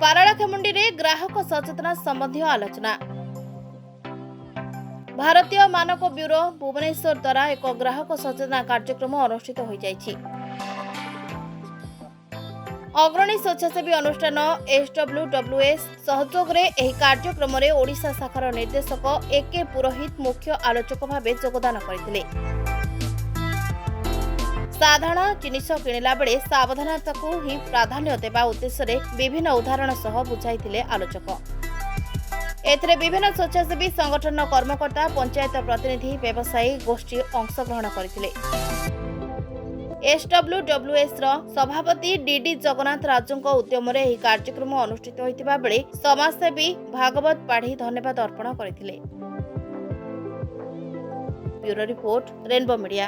ପାରଳାଖେମୁଣ୍ଡି ରେ ଗ୍ରାହକ ସଚେତନତା ସମ୍ବନ୍ଧୀୟ ଆଲୋଚନା। ଭାରତୀୟ ମାନକ ବ୍ୟୁରୋ ଭୁବନେଶ୍ୱର ଦ୍ୱାରା ଏକ ଗ୍ରାହକ ସଚେତନତା କାର୍ଯ୍ୟକ୍ରମ ଅନୁଷ୍ଠିତ ହୋଇଯାଇଛି। ଅଗ୍ରଣୀ ସ୍ୱେଚ୍ଛାସେବୀ ଅନୁଷ୍ଠାନ SWWS ସହଯୋଗରେ ଏହି କାର୍ଯ୍ୟକ୍ରମରେ ଓଡ଼ିଶା ଶାଖାର ନିର୍ଦ୍ଦେଶକ AK ପୁରୋହିତ ମୁଖ୍ୟ ଆଲୋଚକ ଭାବେ ଯୋଗଦାନ କରିଥିଲେ। ସାଧାରଣ ଜିନିଷ କିଣିଲା ବେଳେ ସାବଧାନତାକୁ ହିଁ ପ୍ରାଧାନ୍ୟ ଦେବା ଉଦ୍ଦେଶ୍ୟରେ ବିଭିନ୍ନ ଉଦାହରଣ ସହ ବୁଝାଇଥିଲେ ଆଲୋଚକ। ଏଥିରେ ବିଭିନ୍ନ ସ୍ୱେଚ୍ଛାସେବୀ ସଂଗଠନର କର୍ମକର୍ତ୍ତା, ପଞ୍ଚାୟତ ପ୍ରତିନିଧି, ବ୍ୟବସାୟୀ ଗୋଷ୍ଠୀ ଅଂଶଗ୍ରହଣ କରିଥିଲେ। SWWS ର ସଭାପତି DD ଜଗନ୍ନାଥ ରାଜୁଙ୍କ ଉଦ୍ୟମରେ ଏହି କାର୍ଯ୍ୟକ୍ରମ ଅନୁଷ୍ଠିତ ହୋଇଥିବା ବେଳେ ସମାଜସେବୀ ଭାଗବତ ପାଢ଼ୀ ଧନ୍ୟବାଦ ଅର୍ପଣ କରିଥିଲେ। Bureau report, rainbow media.